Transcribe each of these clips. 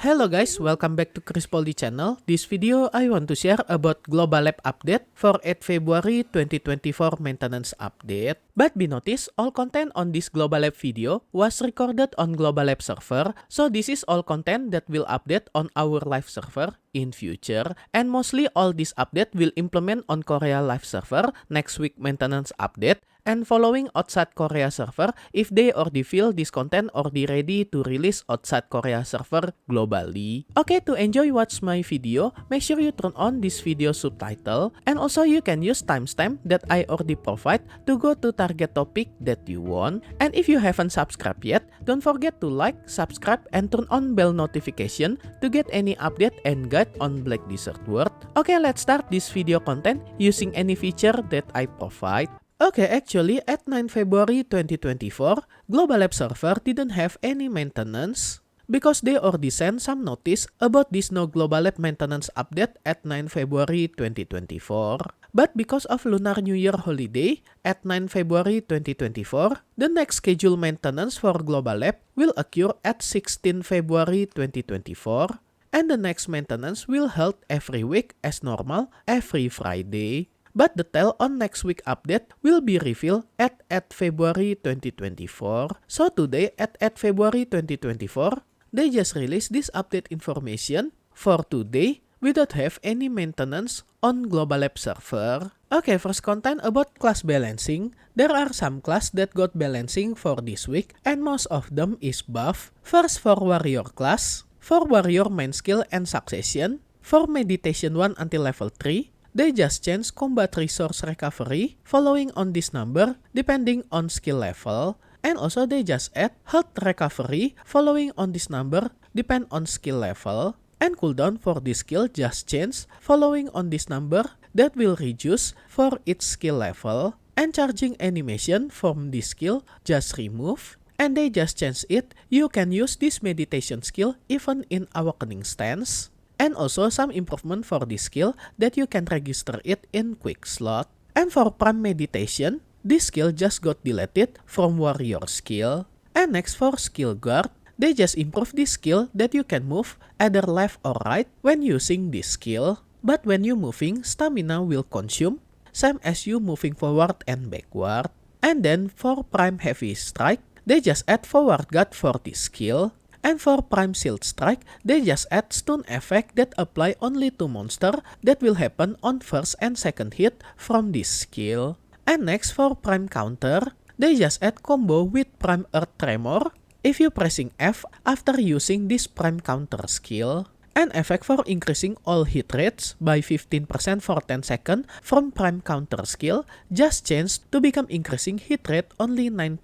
Hello guys, welcome back to Chris Poldi channel. This video I want to share about Global Lab update for 8 February 2024 maintenance update. But be noticed, all content on this Global Lab video was recorded on Global Lab server, so this is all content that will update on our live server in future. And mostly all this update will implement on Korea live server next week maintenance update, and following outside Korea server if they already feel this content already ready to release outside Korea server globally. Okay, to enjoy watch my video, make sure you turn on this video subtitle, and also you can use timestamp that I already provide to go to target topic that you want. And if you haven't subscribed yet, don't forget to like, subscribe, and turn on bell notification to get any update and guide on Black Desert World. Okay, let's start this video content using any feature that I provide. Okay, actually at 9 February 2024, Global Lab server didn't have any maintenance because they already sent some notice about this no Global Lab maintenance update at 9 February 2024. But because of Lunar New Year holiday at 9 February 2024, the next scheduled maintenance for Global Lab will occur at 16 February 2024. And the next maintenance will held every week as normal every Friday. But detail on next week update will be revealed at 8 February 2024. So today at 8 February 2024, they just released this update information for today without have any maintenance on Global Lab server. Okay, first content about class balancing. There are some class that got balancing for this week, and most of them is buff. First for warrior class, for warrior main skill and succession, for meditation 1 until level 3, they just change combat resource recovery following on this number depending on skill level. And also they just add health recovery following on this number depend on skill level. And cooldown for this skill just change following on this number that will reduce for its skill level. And charging animation from this skill just remove. And they just change it. You can use this meditation skill even in awakening stance. And also some improvement for this skill that you can register it in quick slot. And for prime meditation, this skill just got deleted from warrior skill. And next for skill guard, they just improve this skill that you can move either left or right when using this skill. But when you moving, stamina will consume, same as you moving forward and backward. And then for prime heavy strike, they just add forward guard for this skill. And for Prime Shield Strike, they just add stun effect that apply only to monster that will happen on first and second hit from this skill. And next for Prime Counter, they just add combo with Prime Earth Tremor if you pressing F after using this Prime Counter skill. And effect for increasing all hit rates by 15% for 10 seconds from Prime Counter skill just changed to become increasing hit rate only 9%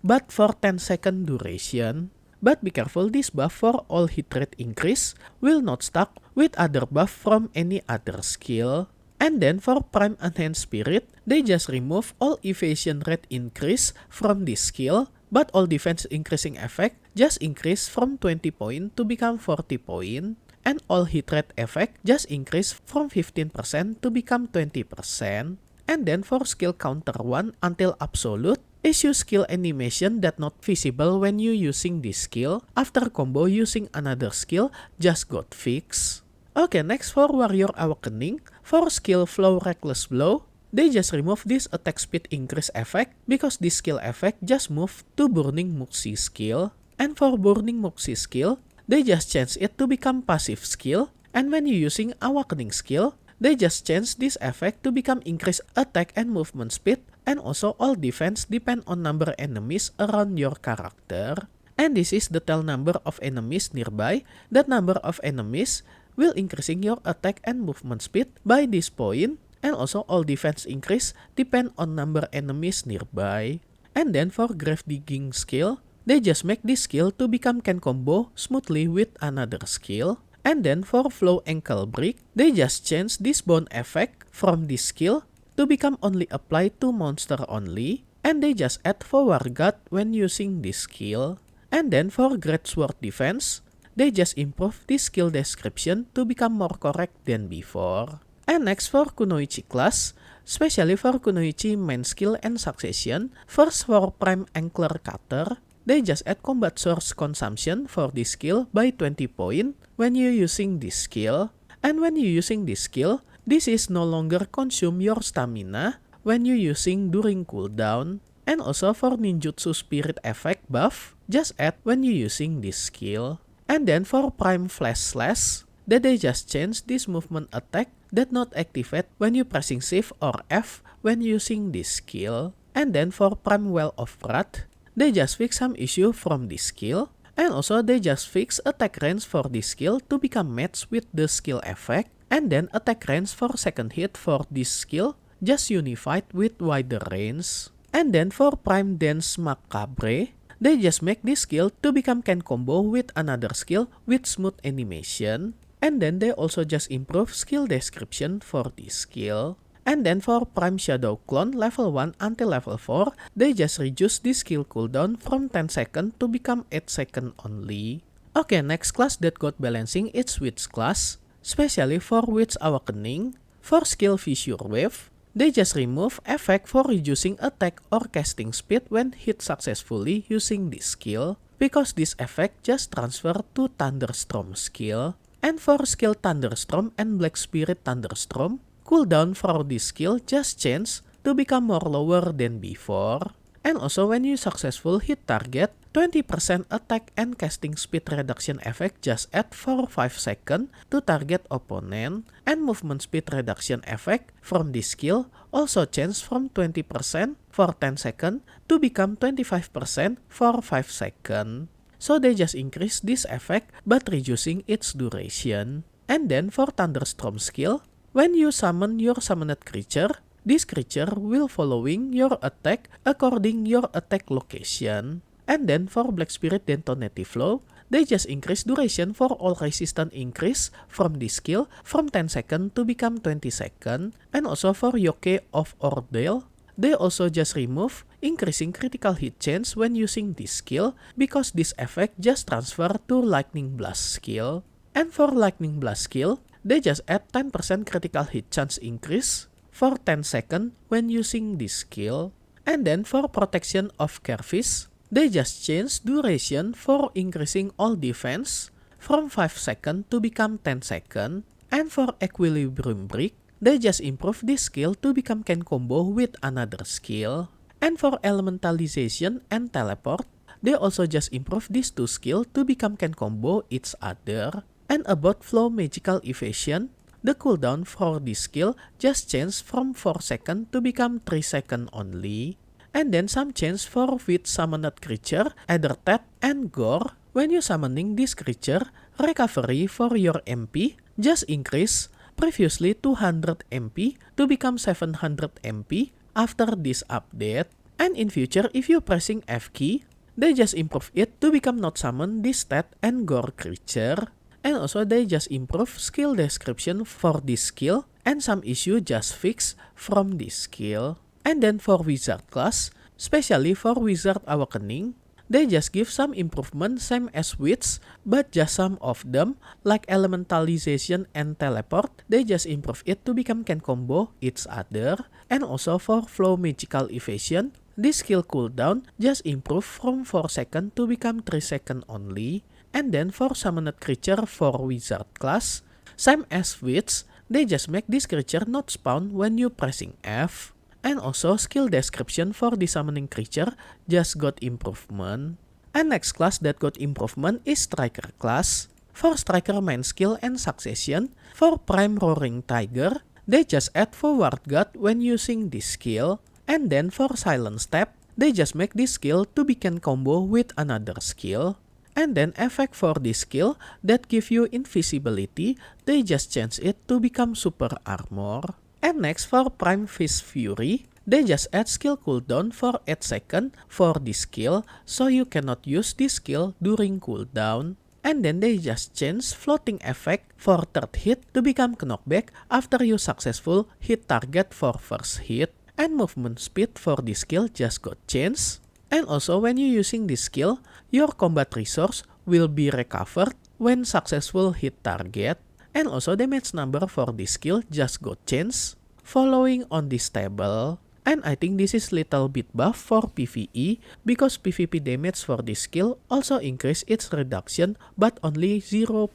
but for 10 second duration. But be careful, this buff for all hit rate increase will not stack with other buff from any other skill. And then for Prime Enhanced Spirit, they just remove all evasion rate increase from this skill, but all defense increasing effect just increase from 20 point to become 40 point. And all hit rate effect just increase from 15% to become 20%. And then for skill counter 1 until absolute, issue skill animation that not visible when you using this skill after combo using another skill just got fixed. Okay, next for Warrior Awakening, for skill Flow Reckless Blow, they just remove this attack speed increase effect because this skill effect just move to Burning Muxi skill. And for Burning Muxi skill, they just change it to become passive skill, and when you using Awakening skill, they just change this effect to become increase attack and movement speed, and also all defense depend on number enemies around your character. And this is the total number of enemies nearby. That number of enemies will increasing your attack and movement speed by this point, and also all defense increase depend on number enemies nearby. And then for Grave Digging skill, they just make this skill to become can combo smoothly with another skill. And then for Flow Ankle Break, they just change this bone effect from this skill to become only applied to monster only, and they just add forward guard when using this skill. And then for Great Sword Defense, they just improve this skill description to become more correct than before. And next for Kunoichi class, especially for Kunoichi main skill and succession, first for Prime Ankler Cutter, they just add combat source consumption for this skill by 20 point when you using this skill. And when you using this skill, this is no longer consume your stamina when you using during cooldown. And also for ninjutsu spirit effect buff, just add when you using this skill. And then for prime flash slash, that they just change this movement attack that not activate when you pressing shift or F when using this skill. And then for prime well of wrath, they just fix some issue from this skill. And also they just fix attack range for this skill to become matched with the skill effect. And then attack range for second hit for this skill just unified with wider range. And then for prime dance macabre, they just make this skill to become can combo with another skill with smooth animation. And then they also just improve skill description for this skill. And then for prime shadow clone level 1 until level 4, they just reduce this skill cooldown from 10 seconds to become 8 seconds only. Okay, next class that got balancing is Witch class, especially for Witch Awakening. For skill Fissure Wave, they just remove effect for reducing attack or casting speed when hit successfully using this skill, because this effect just transfer to Thunderstorm skill. And for skill Thunderstorm and Black Spirit Thunderstorm, cooldown for this skill just change to become more lower than before. And also when you successful hit target, 20% attack and casting speed reduction effect just add for 5 seconds to target opponent. And movement speed reduction effect from this skill also change from 20% for 10 seconds to become 25% for 5 seconds. So they just increase this effect but reducing its duration. And then for Thunderstorm skill, when you summon your summoned creature, this creature will following your attack according your attack location. And then for Black Spirit Detonative Flow, they just increase duration for all resistance increase from this skill from 10 seconds to become 20 seconds. And also for Yoke of Ordeal, they also just remove increasing critical hit chance when using this skill because this effect just transfer to Lightning Blast skill. And for Lightning Blast skill, they just add 10% critical hit chance increase for 10 seconds when using this skill. And then for Protection of Kerfish, they just change duration for increasing all defense from 5 seconds to become 10 seconds. And for Equilibrium Brick, they just improve this skill to become can combo with another skill. And for Elementalization and Teleport, they also just improve these two skills to become can combo each other. And about Flow Magical Evasion, the cooldown for this skill just changed from 4 seconds to become 3 seconds only. And then some change for with summoned creature, either Tet and Gore. When you summoning this creature, recovery for your MP just increase previously 200 MP to become 700 MP after this update. And in future, if you pressing F key, they just improve it to become not summon this Tet and Gore creature. And also they just improve skill description for this skill and some issue just fix from this skill. And then for Wizard class, especially for Wizard Awakening, they just give some improvement same as Witch, but just some of them, like Elementalization and Teleport, they just improve it to become can combo each other. And also for Flow Magical Evasion, this skill cooldown just improve from 4 seconds to become 3 seconds only. And then for Summoned Creature for Wizard class, same as Witch, they just make this creature not spawn when you pressing F. And also skill description for the summoning creature just got improvement. And next class that got improvement is Striker class. For Striker main skill and succession, for Prime Roaring Tiger, they just add Forward Guard when using this skill. And then for Silent Step, they just make this skill to be can combo with another skill. And then effect for this skill that give you invisibility, they just change it to become super armor. And next for Prime Fist Fury, they just add skill cooldown for 8 seconds for this skill, so you cannot use this skill during cooldown. And then they just change floating effect for third hit to become knockback after you successful hit target for first hit. And movement speed for this skill just got changed. And also when you using this skill, your combat resource will be recovered when successful hit target. And also damage number for this skill just got changed following on this table. And I think this is little bit buff for PvE because PvP damage for this skill also increase its reduction but only 0.9%.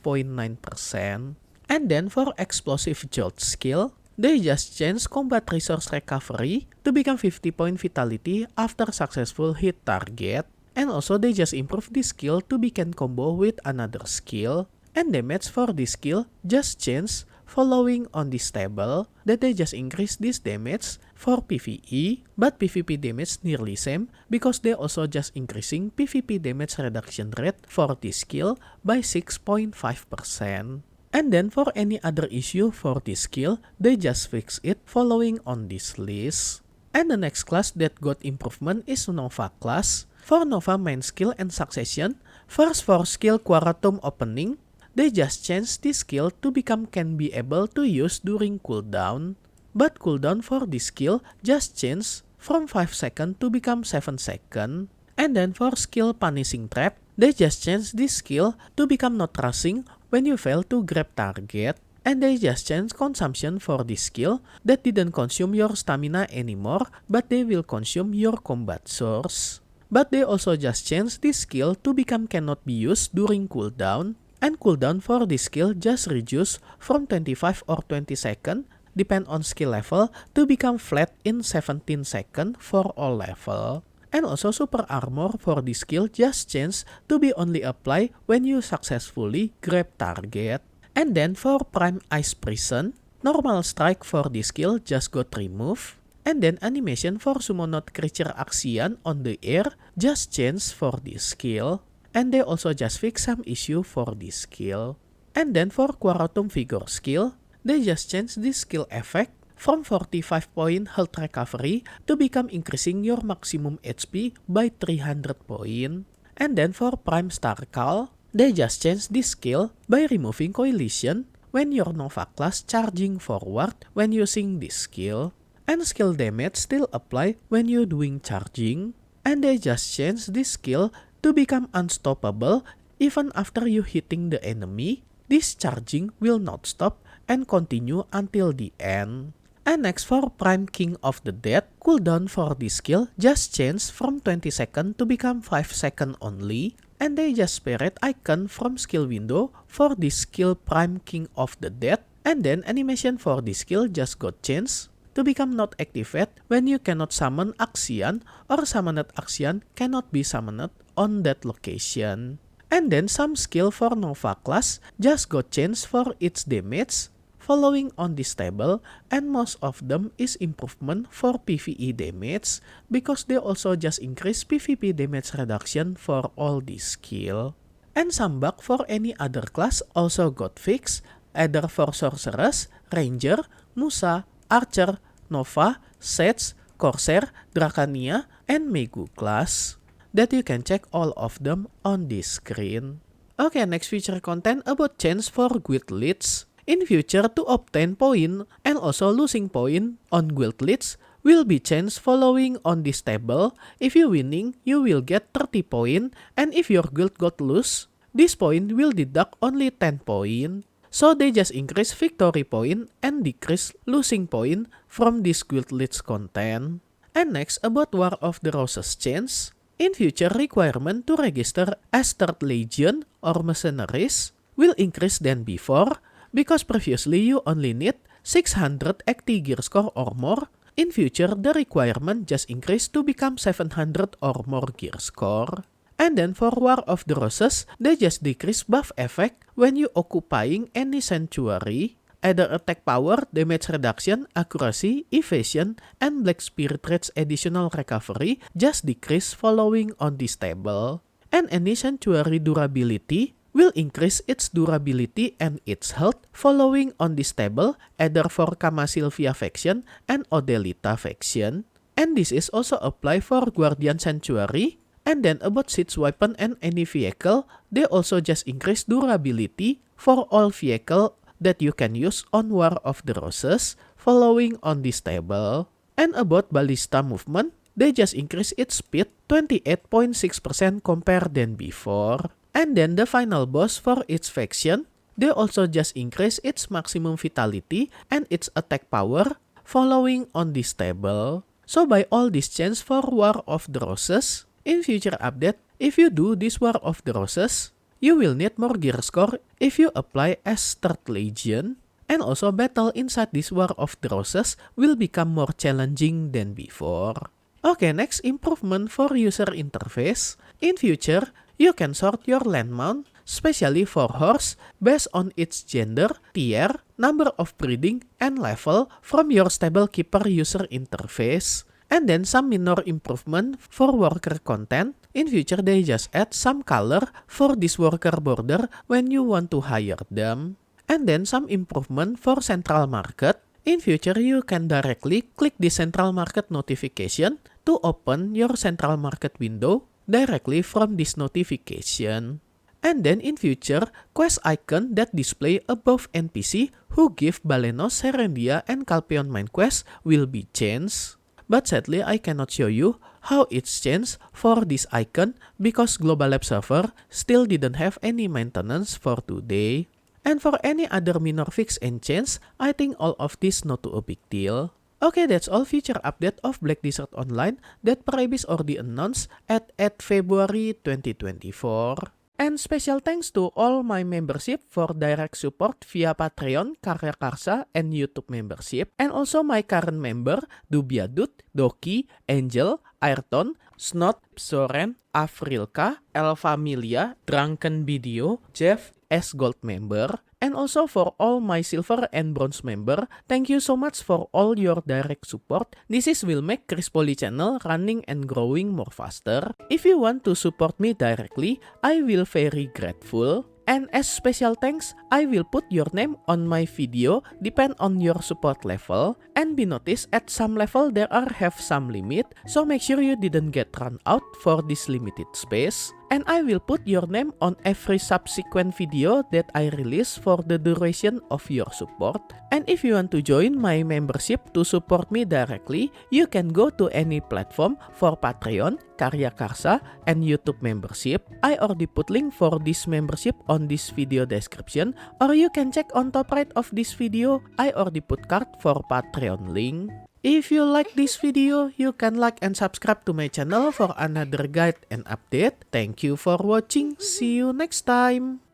And then for Explosive Jolt skill, they just changed combat resource recovery to become 50 point vitality after successful hit target. And also they just improved this skill to be can combo with another skill. And damage for this skill just changed following on this table that they just increase this damage for PvE, but PvP damage nearly same because they also just increasing PvP damage reduction rate for this skill by 6.5%. And then for any other issue for this skill, they just fix it following on this list. And the next class that got improvement is Nova class. For Nova main skill and succession, first for skill Quaratum opening, they just changed this skill to become can be able to use during cooldown. But cooldown for this skill just changed from 5 seconds to become 7 seconds. And then for skill Punishing Trap, they just changed this skill to become not rushing when you fail to grab target. And they just changed consumption for this skill that didn't consume your stamina anymore, but they will consume your combat source. But they also just changed this skill to become cannot be used during cooldown. And cooldown for this skill just reduce from 25 or 20 seconds, depend on skill level, to become flat in 17 seconds for all level. And also super armor for this skill just change to be only apply when you successfully grab target. And then for Prime Ice Prison, normal strike for this skill just got removed. And then animation for Summon Not Creature action on the air just change for this skill. And they also just fix some issue for this skill. And then for Quaratum Vigor skill, they just change this skill effect from 45 point health recovery to become increasing your maximum HP by 300 point. And then for Prime Star Call, they just change this skill by removing Coalition when your Nova class charging forward when using this skill. And skill damage still apply when you doing charging. And they just change this skill to become unstoppable even after you hitting the enemy. This charging will not stop and continue until the end. And next for Prime King of the Dead, cooldown for this skill just changed from 20 seconds to become 5 seconds only. And they just spirit icon from skill window for this skill Prime King of the Dead. And then animation for this skill just got changed to become not activate when you cannot summon action or summoned action cannot be summoned on that location. And then some skill for Nova class just got changed for its damage following on this table, and most of them is improvement for PvE damage because they also just increase PvP damage reduction for all this skill. And some bug for any other class also got fixed, either for Sorceress, Ranger, Musa, Archer, Nova, Sage, Corsair, Dracania, and Megu class. That you can check all of them on this screen. Okay, next feature content about change for guild leads. In future, to obtain point and also losing point on guild leads will be changed following on this table. If you winning, you will get 30 point, and if your guild got lose, this point will deduct only 10 point. So they just increase victory point and decrease losing point from this guild leads content. And next about War of the Roses change. In future, requirement to register as third legion or mercenaries will increase than before because previously you only need 600 active gear score or more. In future, the requirement just increased to become 700 or more gear score. And then for War of the Roses, they just decrease buff effect when you occupying any sanctuary. Either attack power, damage reduction, accuracy, evasion, and Black Spirit Rage's additional recovery just decrease following on this table. And any sanctuary durability will increase its durability and its health following on this table, either for Kama Sylvia faction and Odelita faction. And this is also apply for Guardian Sanctuary. And then about siege weapon and any vehicle, they also just increase durability for all vehicle that you can use on War of the Roses following on this table. And about ballista movement, they just increase its speed 28.6% compared than before. And then the final boss for each faction, they also just increase its maximum vitality and its attack power following on this table. So by all this chance for War of the Roses, in future update, if you do this War of the Roses, you will need more gear score if you apply as 3rd Legion, and also battle inside this War of the Roses will become more challenging than before. Okay, next improvement for user interface. In future, you can sort your land mount, especially for horse, based on its gender, tier, number of breeding, and level from your stable keeper user interface. And then some minor improvement for worker content. In future, they just add some color for this worker border when you want to hire them. And then some improvement for central market. In future, you can directly click the central market notification to open your central market window directly from this notification. And then in future, quest icon that display above NPC who give Balenos, Serendia, and Calpheon Mine quest will be changed. But sadly, I cannot show you how it's changed for this icon because Global Lab server still didn't have any maintenance for today. And for any other minor fix and change, I think all of this not too a big deal. Okay, that's all feature update of Black Desert Online that Parabis already announced at 8 February 2024. And special thanks to all my membership for direct support via Patreon, Karya Karsa, and YouTube membership. And also my current member, Dubiadut, Doki, Angel, Ayrton, Snot, Soren, Afrilka, Elfamilia, Drunken Video, Jeff, S Gold member, and also for all my silver and bronze member, thank you so much for all your direct support. This will make Chris Poly channel running and growing more faster. If you want to support me directly, I will very grateful. And as special thanks, I will put your name on my video depend on your support level. And be noticed at some level there are have some limit, so make sure you didn't get run out for this limited space. And I will put your name on every subsequent video that I release for the duration of your support. And if you want to join my membership to support me directly, you can go to any platform for Patreon, Karya Karsa, and YouTube membership. I already put link for this membership on this video description, or you can check on top right of this video. I already put card for Patreon link. If you like this video, you can like and subscribe to my channel for another guide and update. Thank you for watching. See you next time.